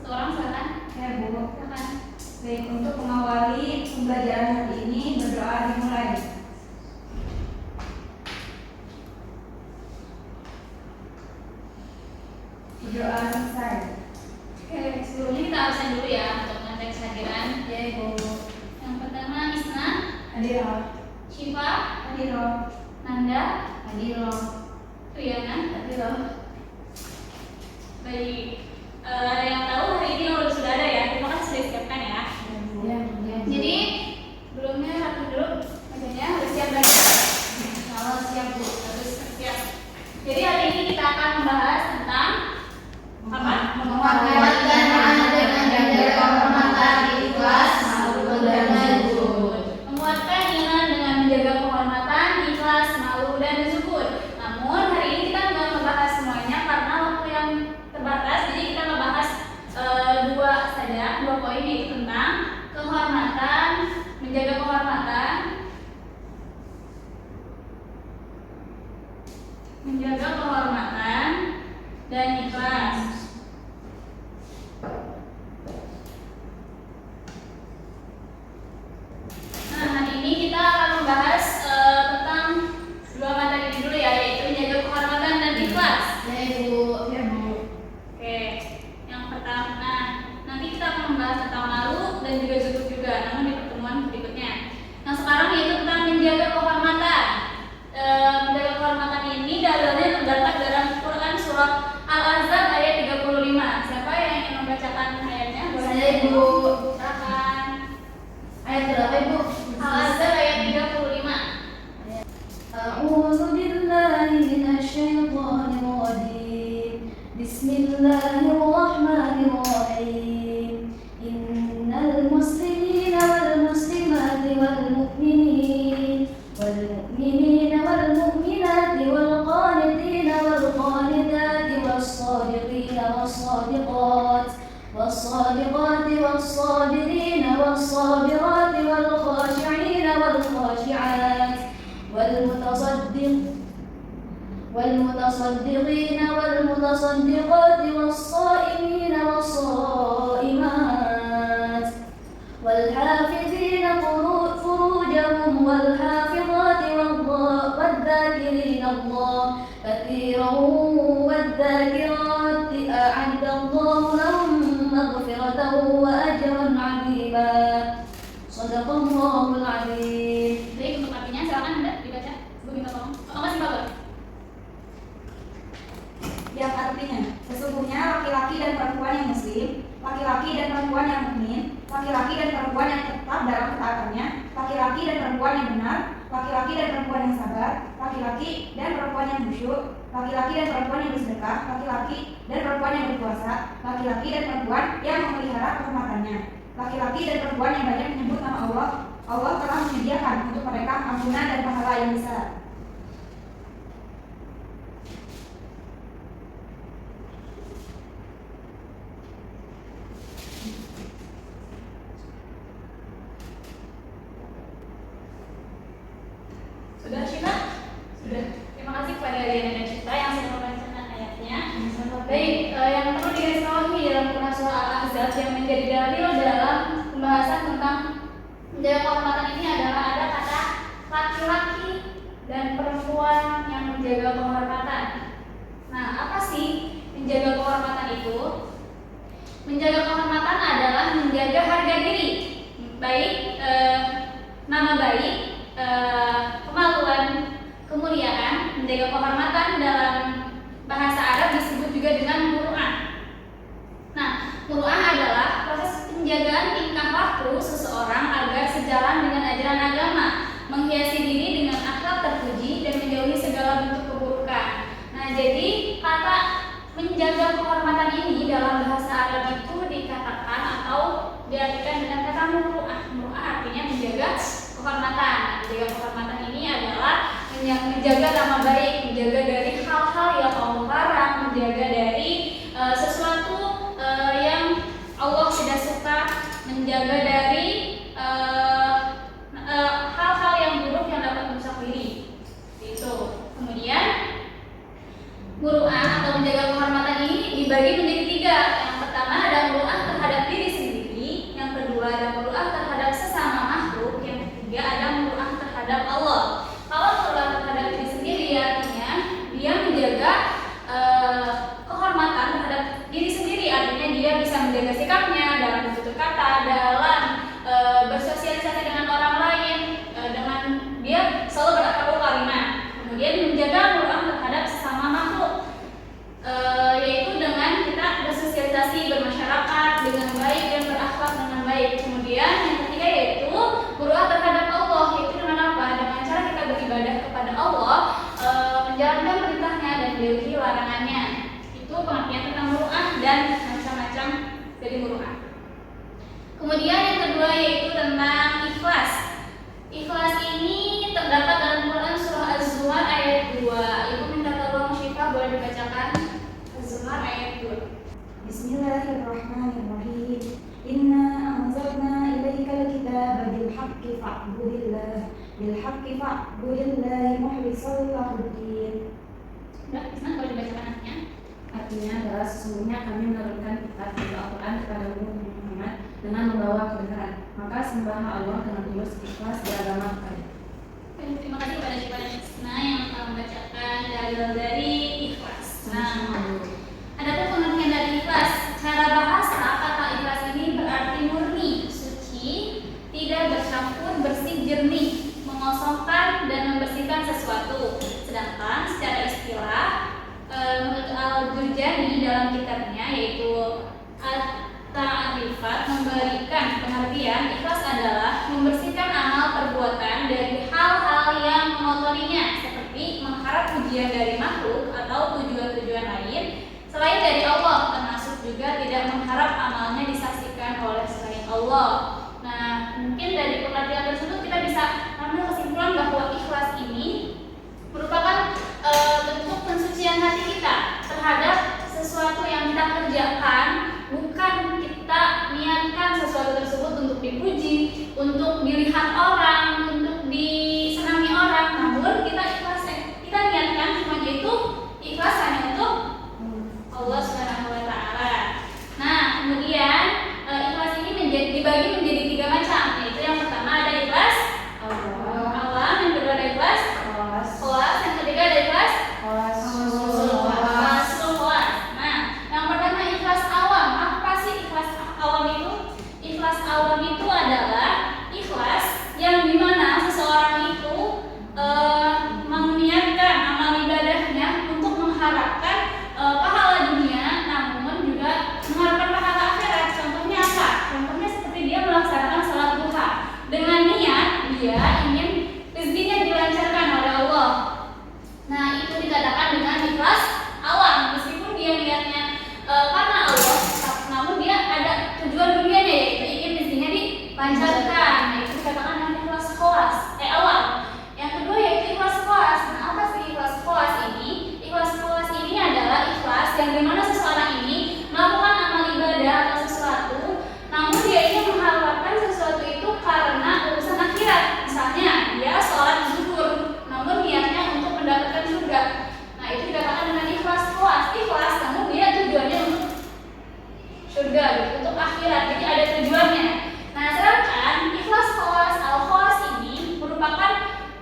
Satu orang silakan. Ya Bu. Silakan. Baik, untuk mengawali pembelajaran hari ini berdoa dimulai. Berdoa selesai. Oke, sebelumnya kita absen dulu ya untuk mengecek kehadiran. Ya Ibu. Yang pertama Isna, Hadiroh. Syifa, Hadiroh. Nanda, Hadiroh. Triana. Hadiroh. Baik, ada yang tahu hari ini sudah ada ya? Terima kasih sudah disiapkan ya. Ya. Jadi sebelumnya rapi dulu meja harus siap lagi. Kalau siap Bu. Harus siap. Jadi hari ini kita akan membahas tentang apa? Menguatkan dengan menjaga kehormatan di kelas malu dan zuhud. Menguatkan iman dengan menjaga kehormatan, ikhlas, malu dan zuhud. Namun hari ini kita nggak membahas semuanya karena waktu yang terbatas. Jadi kita membahas dua poin, yaitu tentang kehormatan, menjaga kehormatan, dan ikhlas. Nah, hari ini kita akan membahas tentang dua materi ini dulu ya, yaitu menjaga kehormatan dan ikhlas. Ya Ibu. Ya Bu. Oke, yang pertama, nah nanti kita akan membahas tentang malu dan juga zuhud juga, namun di pertemuan berikutnya. Yang sekarang yaitu tentang menjaga kehormatan. Menjaga kehormatan ini dalilnya terdapat dalam Quran surah Al-Ahzab ayat 35. Siapa yang ingin membacakan ayatnya? Saya Ibu. Silakan. Ayat berapa Ibu? Al-Ahzab ayat 35. A'udzu billahi minasyaitonir rajim. Bismillahirrahmanirrahim. Innal muslimina wal muslimati wal mu'minina wal mu'minati wal qanitina wal qanitati was sadiqina was sadiqat والصادقات والصابرين والصابرات والخاشعين والخاشعات والمتصدقين والمتصدقات والصائمين والصائمات والحافظين فروجهم والحافظات والذاكرين الله كثيرا والذاكرات أعد الله لهم مغفرة وأجرا عظيما. صدق الله العظيم. Baik, untuk artinya silakan Anda dibaca. Ibu minta tolong. Makasih Bapak. Yang artinya, sesungguhnya laki-laki dan perempuan yang muslim, laki-laki dan perempuan yang mukmin, laki-laki dan perempuan yang tetap dalam ketaatannya, laki-laki dan perempuan yang benar, laki-laki dan perempuan yang sabar, laki-laki dan perempuan yang khusyuk, laki-laki dan perempuan yang bersedekah, laki-laki dan perempuan yang berpuasa, laki-laki dan perempuan yang memelihara kehormatannya, laki-laki dan perempuan yang banyak menyebut nama Allah. Allah telah menyediakan untuk mereka ampunan dan pahala yang besar. Sudah Syifa? Sudah. Terima kasih kepada Riana dan Cipta yang sudah membacakan ayatnya. Baik, yang perlu digarisbawahi dalam Quran surah Al-Ahzab yang menjadi dalil dalam pembahasan tentang menjaga kehormatan ini adalah ada kata laki-laki dan perempuan yang menjaga kehormatan. Nah, apa sih menjaga kehormatan itu? Menjaga kehormatan adalah menjaga harga diri, baik nama baik, kemaluan, kemuliaan. Menjaga kehormatan dalam bahasa Arab disebut juga dengan muru'ah. Nah, muru'ah adalah proses penjagaan tingkah laku seseorang agar sejalan dengan ajaran agama, menghiasi diri dengan akhlak terpuji dan menjauhi segala bentuk keburukan. Nah, jadi kata menjaga kehormatan ini dalam bahasa Arab itu dikatakan atau diartikan dengan kata muru'ah. Muru'ah artinya menjaga kehormatan. Menjaga kehormatan ini adalah menjaga nama baik, menjaga dari hal-hal yang Allah larang, menjaga dari sesuatu yang Allah tidak suka, menjaga dari hal-hal yang buruk yang dapat merusak diri. Itu. Kemudian muru'ah atau menjaga kehormatan ini dibagi menjadi tiga. Yang pertama ada muru'ah macam dari huruf. Kemudian yang kedua yaitu tentang ikhlas. Ikhlas ini terdapat dalam Quran surah Az-Zumar ayat 2. Ibu minta tolong Syifa boleh dibacakan Az-Zumar ayat 2. Bismillahirrahmanirrahim. Inna anzalna ilaikal kitaba bilhaqqi fa'budillahi mukhlishan lahuddin. Udah, Isna boleh dibacakan artinya? Artinya adalah sesungguhnya kami menurunkan kitab Al-Quran kepadamu Muhammad dengan membawa kebenaran. Maka sembahlah Allah dengan tulus ikhlas beragama kepada. Terima kasih kepada Syifa dan Isna yang telah membacakan dalil dari ikhlas. Adapun pengertian dari ikhlas, secara bahasa kata ikhlas ini berarti murni, suci, tidak bercampur, bersih, jernih, mengosongkan dan membersihkan sesuatu. Sedangkan secara istilah menurut Al-Jurjani dalam kitabnya yaitu At-Ta'rifat memberikan pengertian ikhlas adalah membersihkan amal perbuatan dari hal-hal yang mengotorinya seperti mengharap pujian dari makhluk atau tujuan-tujuan lain selain dari Allah, termasuk juga tidak mengharap amalnya disaksikan oleh selain Allah. Nah, mungkin dari pengertian tersebut kita bisa ambil kesimpulan bahwa ikhlas ini merupakan bentuk pensucian hati kita terhadap sesuatu yang kita kerjakan, bukan kita niatkan sesuatu tersebut untuk dipuji, untuk dilihat orang, untuk disenangi orang, namun kita ikhlas, kita niatkan cuma itu ikhlas hanya untuk Allah Subhanahu wa taala. Nah, kemudian ikhlas ini dibagi menjadi 3 macam, yaitu yang pertama ada ikhlas awam, yang kedua ada ikhlas khawas, yang ketiga ada ikhlas khawas. Nah, yang pertama ikhlas awam. Apa sih ikhlas awam itu? Ikhlas awam itu adalah ikhlas yang dimana seseorang itu meniatkan amal ibadahnya untuk mengharapkan pahala dunia, namun juga mengharapkan pahala akhirat. Contohnya apa? Contohnya seperti dia melaksanakan salat duha dengan niat dia ingin rezekinya dilancarkan oleh Allah. Nah, itu dikatakan dengan ikhlas awam, meskipun dia niatnya karena Allah, namun dia ada tujuan dunianya yaitu ingin rezekinya dilancarkan. Nah, itu dikatakan dengan ikhlas khawas, awam. Yang kedua yaitu ikhlas khawas. Nah, apa sih ikhlas khawas ini? Ikhlas khawas ini adalah ikhlas yang dimana seseorang ini melakukan amal ibadah atau sesuatu, namun dia ingin mengharapkan sesuatu itu karena urusan akhirat. Misalnya dia sholat zuhur, namun niatnya untuk mendapatkan surga. Nah, itu dikatakan dengan ikhlas khawas. Ikhlas, namun dia tujuannya untuk surga, untuk akhirat. Jadi ada tujuannya. Nah, sedangkan ikhlas khawas al-khawas ini merupakan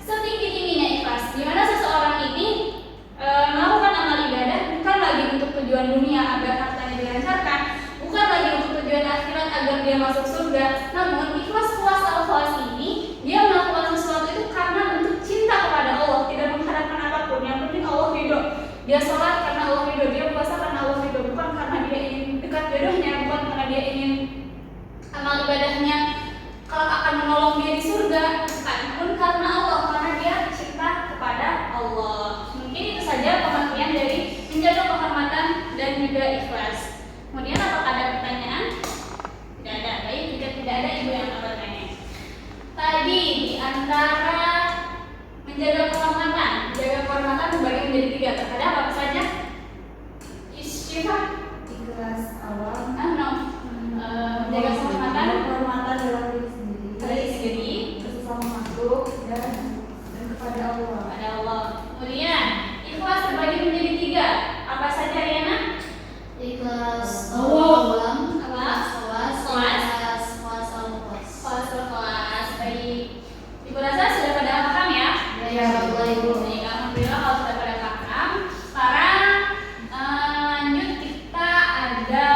setinggi-tingginya ikhlas, di mana seseorang ini melakukan amal ibadah bukan lagi untuk tujuan dunia agar hartanya dilancarkan, bukan lagi untuk tujuan akhirat agar dia masuk surga, namun ikhlas khawas al-khawas ini dia melakukan sesuatu itu karena bentuk cinta kepada Allah, tidak mengharapkan apapun, yang penting Allah ridho. Dia sholat karena Allah ridho, dia puasa karena Allah ridho, bukan karena dia ingin dekat jodohnya, bukan karena dia ingin amal ibadahnya kalau akan menolong dia di surga, bukan, pun karena Allah, karena dia cinta kepada Allah. Mungkin itu saja pengertian dari menjaga kehormatan dan juga ikhlas. Kemudian apakah ada pertanyaan? Tidak ada. Baik, jika tidak ada, ibu yang akan bertanya. Tadi di antara menjaga kehormatan terbagi menjadi 3. Terhadap apa saja? Syifa? Ikhlas awam, Menjaga kehormatan dalam diri sendiri, sesama makhluk dan kepada Allah. pada Allah. Kemudian ikhlas terbagi menjadi 3. Apa saja, Riana? Ikhlas awam, khawas, kelas. Baik. Ibu rasa sudah pada paham ya? Ya, Bapak Ibu. Baik, alhamdulillah kalau sudah pada paham. Sekarang lanjut kita ada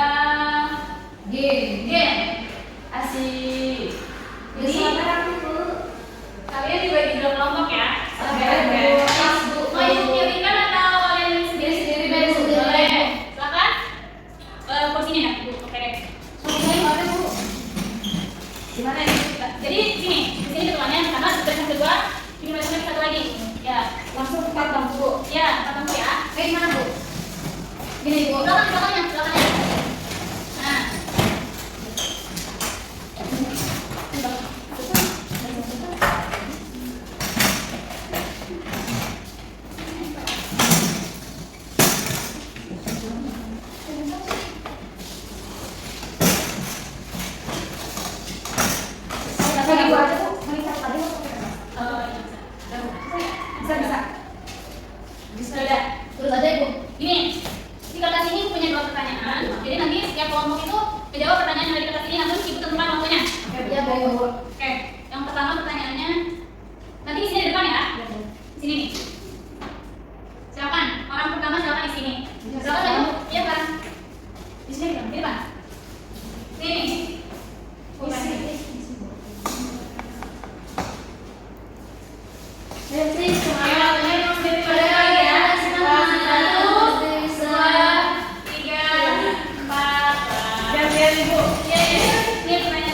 game. Asik. Jadi kalian dibagi 2 kelompok ya. Mau ikut-ikutan atau kalian sendiri-sendiri? Boleh. Silakan. Kursinya ya, Bu. Oke deh. Ada, Bu. Gimana ini? Jadi sini ketuanya pertama, yang kedua, ini masih satu lagi. Ya, langsung 4 bangku, Bu. Ya, 4 bangku ya. Kayak gimana, Bu? Gini, Bu. Silakan. Nah, Ibu. Oke, yang pertama pertanyaannya nanti di sini di depan ya. Di sini nih. Silakan, orang pertama silakan di sini. Silakan maju. Iya kan? Di sini di depan. Sini. Ini pertanyaan